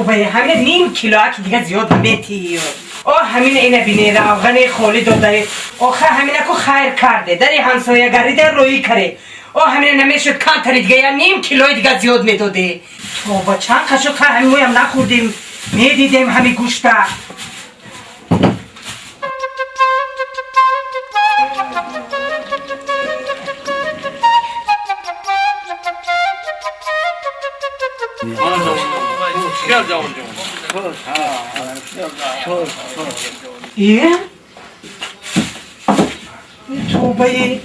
توبه همین نیم کیلو که دیگه زیاد میتی همین اینه بینی روغن خالی داده آخه همینه که خیر کرده در همسایه گری در روی کره همین نمیشد کانتری دیگه یا نیم کیلوی دیگه زیاد میداده توبه چند قشو که همین مویم نخوردیم میدیدیم همین گوشته ایه؟ توبه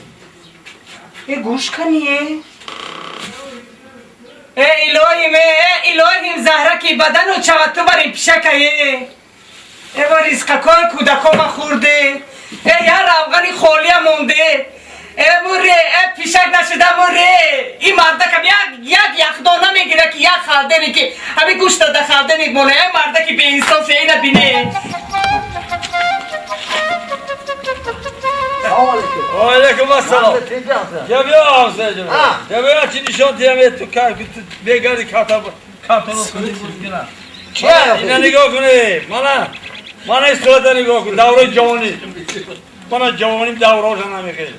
گوش کنیه الهیم زهره که بدن و چوت تو بریم پیشکه ریسکه کار کودکا ما خورده یا روغنی خالی مونده موره پیشک نشده موره این مرده که یک یخدانه میگیره که یک خلده که همین گوش داده خلده میگمونه مرده که به انصاف اینه بینه علیکم السلام یا بیا آفزه جناب یا بیا چی نشان دیمه تو بگردی کارتون رو کنی بودگیرم اینا نگاه کنی من این صورت نگاه کن دوره جوانی من جوانیم دوره شن نمیخیل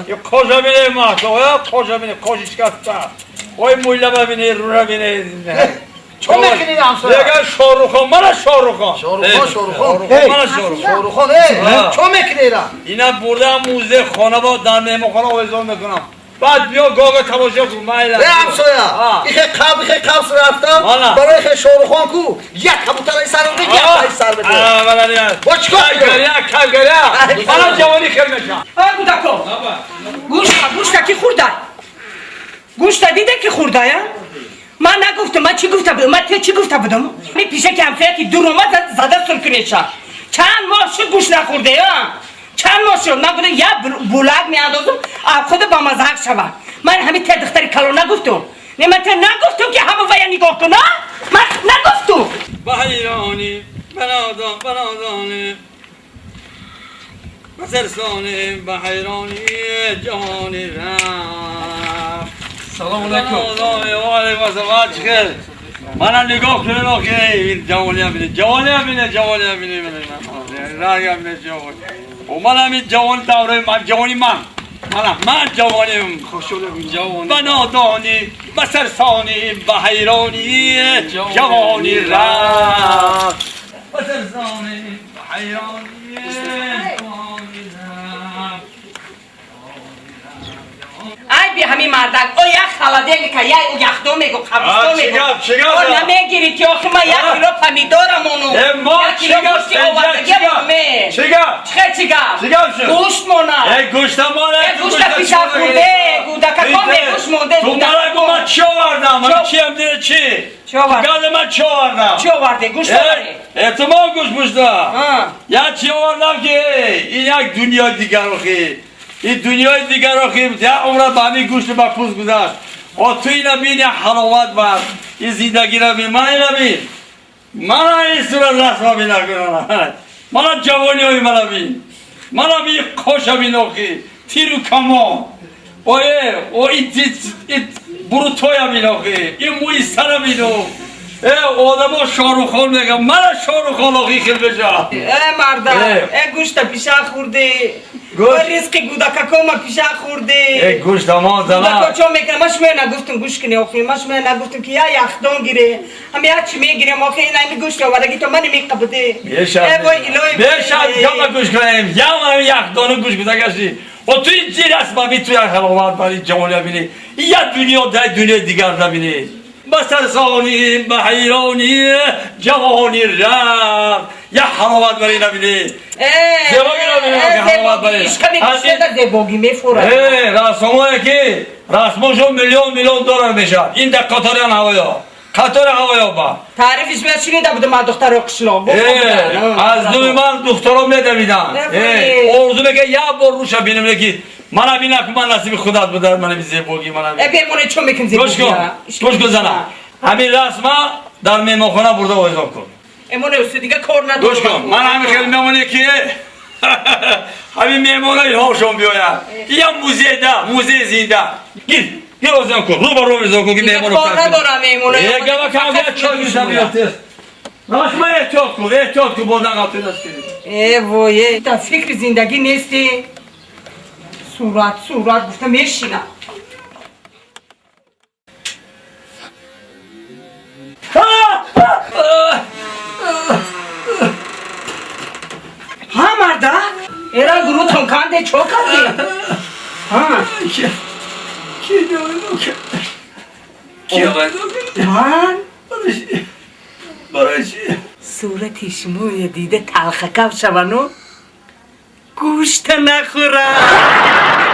یه کجا بینه محتوا کجا بینه کجا شکسته وای مویله ببینه رو رو بینه چون میکنی همسایه؟ دیگه شاروخان من شاروخان شاروخان چون میکنی را؟ اینا برده موزه خانه با در مهمانخانه آویزان میکنم بعد بیا گاگه تماشا کن مایلا همسایه ایخه قبل رفتم برای ایخه شاروخان کو یک کبوتر سر رو یک تایی سر بده با چکار کلگریا من جوانی خیل میشم گودکو گوشت کی خورده گوشت دیده که خورده یا من نگفتم من چی گفته بودم من چی گفته بودم می پیشه که همسایه که دور اومد زده سرکنیشه چند ماه شد گوش نخورده یا چند ماه شد من بودم یا بولگ میاندازم خود با مزهق شود من همین ته دختری کلو نگفتم نه من ته نگفتم که همه ویا نگاه کنه من نگفتم بحیرانی بنادانی بسرسانی بحیرانی جهانی رفت سلام علیکم و علیکم السلام چخیر من نگاه کنم آخه این جوانی هم بینه رای هم بینه جوانی و من همین جوان دوره من جوانی من جوانیم جوانی بنادانی بسرسانی بحیرانی جوانی رفت بسرسانی بحیرانی جوانی رفت ای بی همین مردک او یک خلاده که یک یخدو میگو خبستو میگو او نمیگیری که آخه من یک کیلو پمیدارم اونو یک کیلو گوشتی آوردگی بامه چیگه گوشت مونه گوشت مونه گوشت پیشه خورده گودکه کامه گوشت مونده تو مرا گو من چی آوردم من چی هم دیره چی گاده من چی آوردم چی آورده گوشت آورده احتمال گوشت بشتا یا چی آوردم که این یک دنیا دیگر رو خیلی این دنیای دیگر رو خیلی ده عمره به همین گوشت مکوز گذاشت و تو این بینی حلاوت بر این زندگی رو بین من این بین من این صورت رسم بین نکنم من جوانی های من بین من بین خوش بین آخی تیرو کمان و این بروتوی بین آخی این موی سر بین آدم ها شاروخان میگم من شاروخان آخی خیل بجا مرده گوشت پیشه خورده ریسک گودکه ما پیشه خورده گوشت ما زنم گودکه چون میکنه ماش نگفتم گوش کنی آخی ماش نگفتم که یا یخدان گیره هم یا چی میگیرم آخی این همین گوشت آوردگی تو من میقبده بیشتر جمع گوش کنیم یا من یخدانو گوش گذاشتی و توی چی رسم بی توی خلوات برای جوانی بینی یا دنیا در دنیا دیگر نبینی بسرسانی بحیرانی جوانی رفت یا حلاوت برای نبینی زباگی نبینی که حلاوت برای زباگی میفوره رسمایی که رسماشون میلیون دلار میشه این در قطار هوایا با تعریفش میاد شنیده بودم من دختر قشلا از دوی من دخترام ندویدن ارزو میگه یا بار روش بینم که من بینم که من نصیب خودت بوده من زیباگی من بیمونه چون میکن زیباگی گوش کن زنم همین رسما در مهمانخانه برده آویزان کن امونه اوست دیگه کار ندارم گوش کن من همین خیلی میمونه که همین مهمانه هاشون بیاید یا موزه زنده گیر آویزان کن رو با رو آویزان کن که مهمانو کار ندارم مهمونه گوه که چای میشم بیاد ناشما احتیاط کن بازن قطعه دست کنید ای وای تا فکر زندگی نیستی صورت گفتم میشینم ها مرده ایران گروه تنکانده چو کردی ها کی من برای چی؟ صورتش موی دیده تلخکم شونو گوشت نخورم